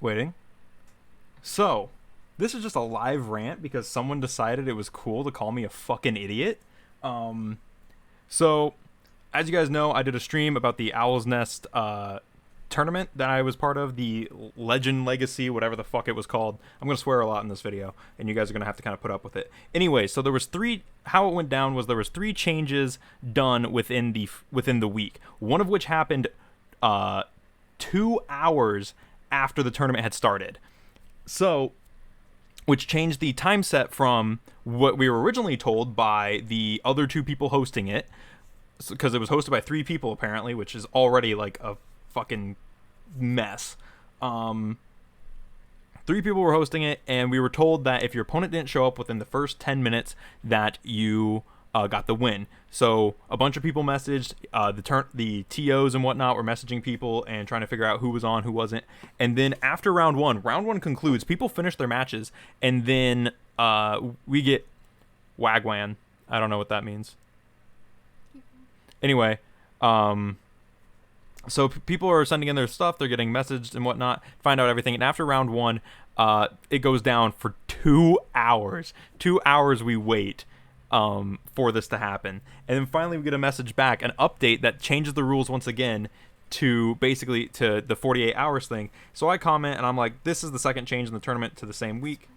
Waiting. So, this is just a live rant because someone decided it was cool to call me a fucking idiot. So, as you guys know, I did a stream about the Owl's Nest tournament that I was part of, the Legend Legacy, whatever the fuck it was called. I'm going to swear a lot in this video, and you guys are going to have to kind of put up with it. Anyway, so there was how it went down was there was 3 changes done within the week, one of which happened 2 hours after the tournament had started. So, which changed the time set from what we were originally told by the other 2 people hosting it, because it was hosted by 3 people apparently, which is already like a fucking mess. 3 people were hosting it, and we were told that if your opponent didn't show up within the first 10 minutes, that you got the win. So a bunch of people messaged, the TOs and whatnot were messaging people and trying to figure out who was on, who wasn't. And then after round one concludes, people finish their matches, and then we get Wagwan. I don't know what that means. Anyway, so people are sending in their stuff, they're getting messaged and whatnot, find out everything, and after round 1, it goes down for 2 hours. 2 hours we wait for this to happen, and then finally we get a message back, an update that changes the rules once again to basically to the 48 hours thing. So I comment and I'm like, this is the second change in the tournament to the same week.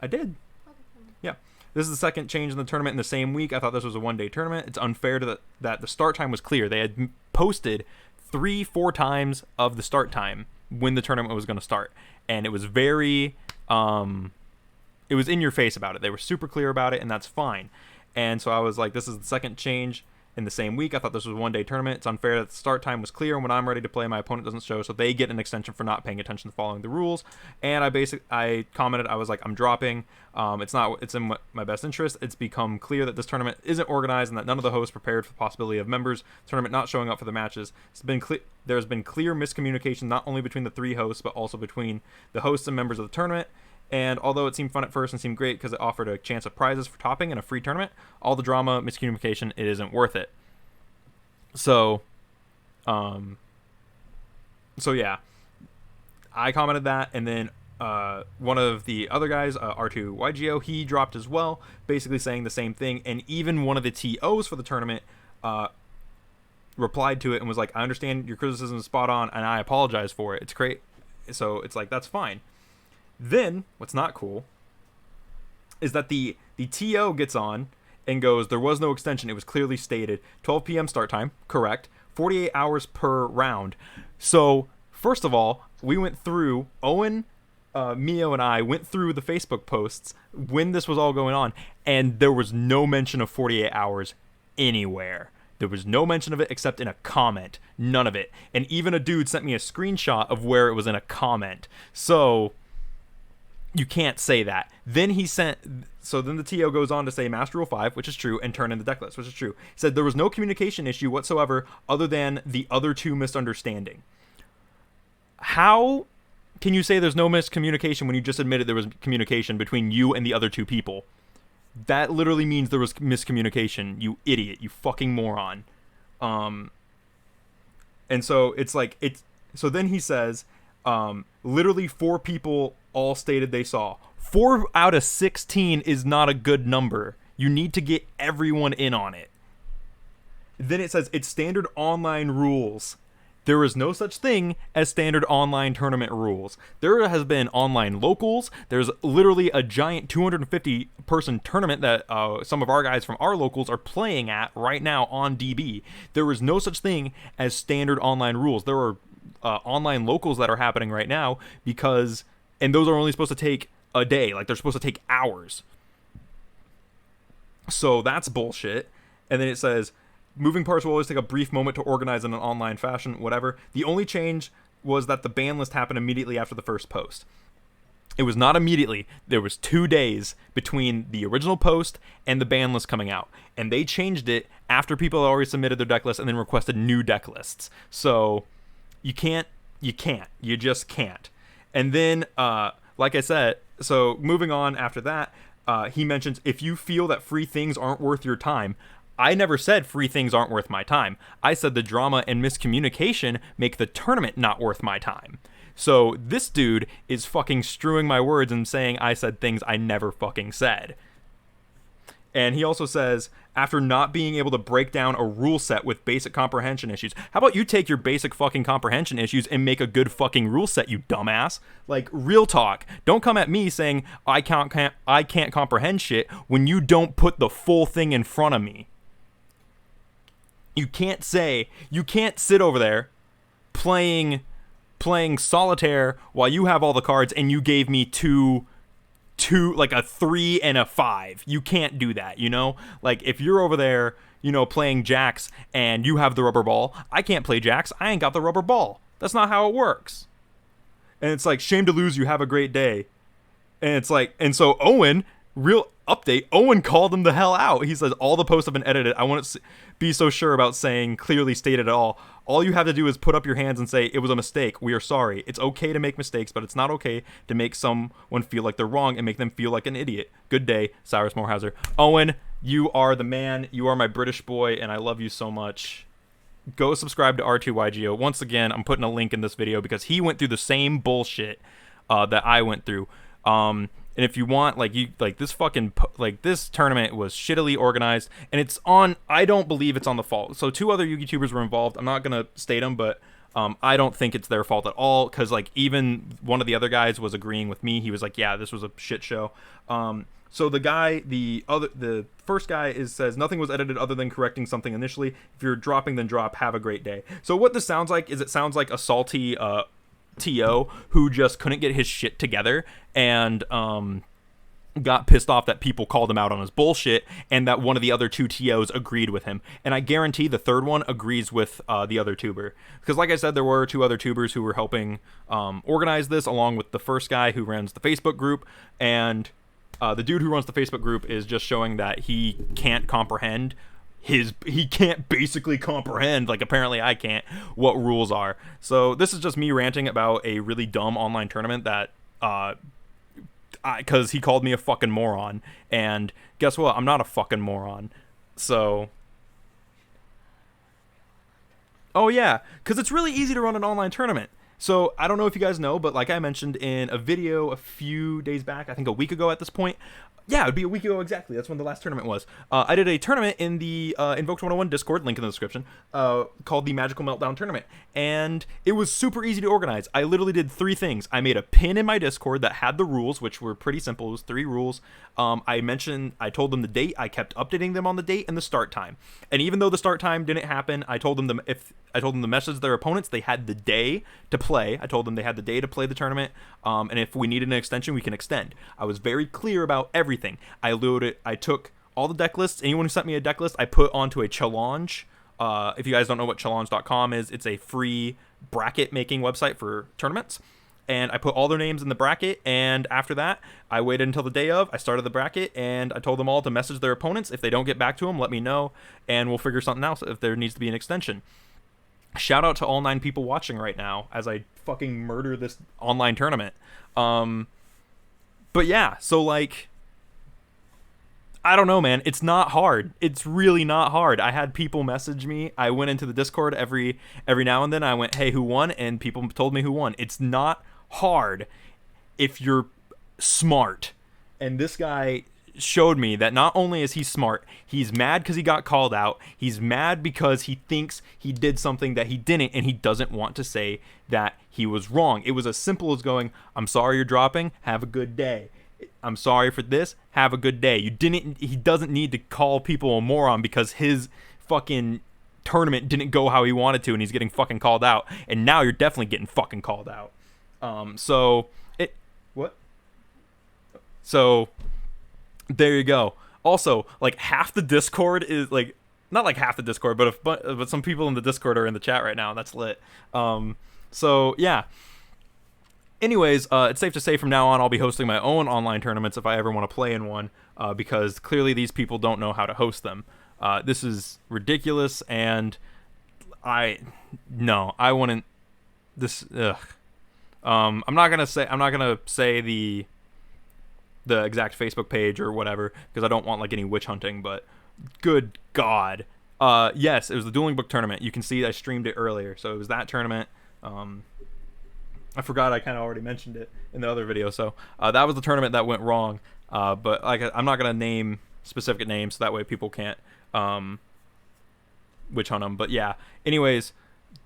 I did. Yeah. This is the second change in the tournament in the same week. I thought this was a one-day tournament. It's unfair that the start time was clear. They had posted 3-4 times of the start time when the tournament was going to start, and it was very it was in your face about it. They were super clear about it, and that's fine. And so I was like, this is the second change in the same week. I thought this was a one-day tournament. It's unfair that the start time was clear, and when I'm ready to play, my opponent doesn't show, so they get an extension for not paying attention to following the rules. And I commented, I was like, I'm dropping. It's in my best interest. It's become clear that this tournament isn't organized and that none of the hosts prepared for the possibility of members tournament not showing up for the matches. There's been clear miscommunication not only between the 3 hosts but also between the hosts and members of the tournament. And although it seemed fun at first and seemed great because it offered a chance of prizes for topping and a free tournament, all the drama, miscommunication, it isn't worth it. So yeah, I commented that, and then one of the other guys, R2YGO, he dropped as well, basically saying the same thing, and even one of the TOs for the tournament replied to it and was like, I understand your criticism is spot on, and I apologize for it. It's great. So it's like, that's fine. Then, what's not cool is that the TO gets on and goes, there was no extension. It was clearly stated 12 p.m. start time, correct, 48 hours per round. So, first of all, we went through, Owen, Mio, and I went through the Facebook posts when this was all going on, and there was no mention of 48 hours anywhere. There was no mention of it except in a comment. None of it. And even a dude sent me a screenshot of where it was in a comment. So you can't say that. Then then the TO goes on to say Master Rule 5, which is true, and turn in the deck list, which is true. He said there was no communication issue whatsoever other than the other 2 misunderstanding. How can you say there's no miscommunication when you just admitted there was communication between you and the other 2 people? That literally means there was miscommunication, you idiot, you fucking moron. And so it's like, so then he says, literally 4 people all stated they saw. 4 out of 16 is not a good number. You need to get everyone in on it. Then it says it's standard online rules. There is no such thing as standard online tournament rules. There has been online locals. There's literally a giant 250 person tournament that some of our guys from our locals are playing at right now on DB. There is no such thing as standard online rules. There are online locals that are happening right now and those are only supposed to take a day. Like, they're supposed to take hours. So that's bullshit. And then it says, moving parts will always take a brief moment to organize in an online fashion, whatever. The only change was that the ban list happened immediately after the first post. It was not immediately. There was 2 days between the original post and the ban list coming out. And they changed it after people had already submitted their deck lists and then requested new deck lists. So you just can't. And then, like I said, so moving on after that, he mentions, if you feel that free things aren't worth your time, I never said free things aren't worth my time. I said the drama and miscommunication make the tournament not worth my time. So this dude is fucking strewing my words and saying I said things I never fucking said. And he also says, after not being able to break down a rule set with basic comprehension issues, how about you take your basic fucking comprehension issues and make a good fucking rule set, you dumbass? Like, real talk. Don't come at me saying I can't comprehend shit when you don't put the full thing in front of me. You can't sit over there playing solitaire while you have all the cards and you gave me two, like a 3 and a 5. You can't do that, you know? Like, if you're over there, you know, playing jacks and you have the rubber ball, I can't play jacks. I ain't got the rubber ball. That's not how it works. And it's like, shame to lose, you have a great day. And it's like, and so Owen, real update, Owen called him the hell out. He says, all the posts have been edited. I wouldn't be so sure about saying clearly stated at all. All you have to do is put up your hands and say, it was a mistake. We are sorry. It's okay to make mistakes, but it's not okay to make someone feel like they're wrong and make them feel like an idiot. Good day, Cyrus Morehauser. Owen, you are the man. You are my British boy, and I love you so much. Go subscribe to R2YGO. Once again, I'm putting a link in this video because he went through the same bullshit that I went through. And if you want, this tournament was shittily organized, and it's on, I don't believe it's on the fault. So 2 other YouTubers were involved. I'm not going to state them, but I don't think it's their fault at all, because, like, even one of the other guys was agreeing with me. He was like, yeah, this was a shit show. So the first guy says, nothing was edited other than correcting something initially. If you're dropping, then drop. Have a great day. So what this sounds like is, it sounds like a salty TO who just couldn't get his shit together and got pissed off that people called him out on his bullshit, and that one of the other 2 TOs agreed with him. And I guarantee the third one agrees with the other tuber, because like I said, there were 2 other tubers who were helping organize this, along with the first guy who runs the Facebook group. And the dude who runs the Facebook group is just showing that he can't comprehend he can't basically comprehend, like apparently I can't, what rules are. So this is just me ranting about a really dumb online tournament that because he called me a fucking moron, and guess what, I'm not a fucking moron. So oh yeah, because it's really easy to run an online tournament. So I don't know if you guys know, but like I mentioned in a video a few days back, I think a week ago at this point, yeah, it'd be a week ago exactly. That's when the last tournament was. I did a tournament in the Invoked 101 Discord, link in the description, called the Magical Meltdown Tournament. And it was super easy to organize. I literally did 3 things. I made a pin in my Discord that had the rules, which were pretty simple. It was 3 rules. I told them the date. I kept updating them on the date and the start time. And even though the start time didn't happen, I told them to message their opponents. They had the day to play. I told them they had the day to play the tournament. And if we needed an extension, we can extend. I was very clear about everything. I took all the deck lists. Anyone who sent me a deck list, I put onto a challenge. If you guys don't know what challenge.com is, it's a free bracket making website for tournaments. And I put all their names in the bracket, and after that, I waited until the day of, I started the bracket, and I told them all to message their opponents. If they don't get back to them, let me know, and we'll figure something else if there needs to be an extension. Shout out to all 9 people watching right now as I fucking murder this online tournament. But yeah, so like, I don't know, man. It's not hard. It's really not hard. I had people message me. I went into the Discord every now and then. I went, hey, who won? And people told me who won. It's not hard if you're smart. And this guy showed me that not only is he smart, he's mad because he got called out. He's mad because he thinks he did something that he didn't, and he doesn't want to say that he was wrong. It was as simple as going, I'm sorry you're dropping. Have a good day. I'm sorry for this. Have a good day. He doesn't need to call people a moron because his fucking tournament didn't go how he wanted to, and he's getting fucking called out. And now you're definitely getting fucking called out. So there you go. Also, like, half the Discord is like, not like half the Discord, but some people in the Discord are in the chat right now. That's lit. So yeah. Anyways, it's safe to say from now on I'll be hosting my own online tournaments if I ever want to play in one, because clearly these people don't know how to host them. This is ridiculous, and I wouldn't. This, ugh. I'm not gonna say the exact Facebook page or whatever, because I don't want like any witch hunting. But good God, yes, it was the Dueling Book tournament. You can see I streamed it earlier, so it was that tournament. I forgot I kind of already mentioned it in the other video. So that was the tournament that went wrong. But like I'm not gonna name specific names so that way people can't witch hunt them. But yeah. Anyways,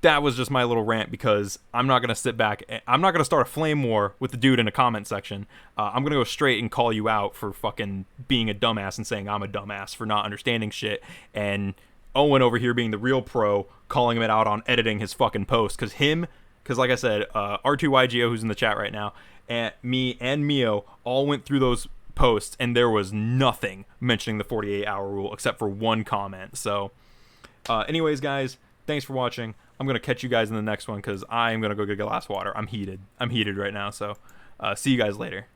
that was just my little rant because I'm not gonna sit back. I'm not gonna start a flame war with the dude in the comment section. I'm gonna go straight and call you out for fucking being a dumbass and saying I'm a dumbass for not understanding shit. And Owen over here being the real pro, calling him out on editing his fucking post because like I said, R2YGO who's in the chat right now, and me and Mio all went through those posts and there was nothing mentioning the 48-hour rule except for one comment. So anyways, guys, thanks for watching. I'm going to catch you guys in the next one because I'm going to go get a glass of water. I'm heated right now. So see you guys later.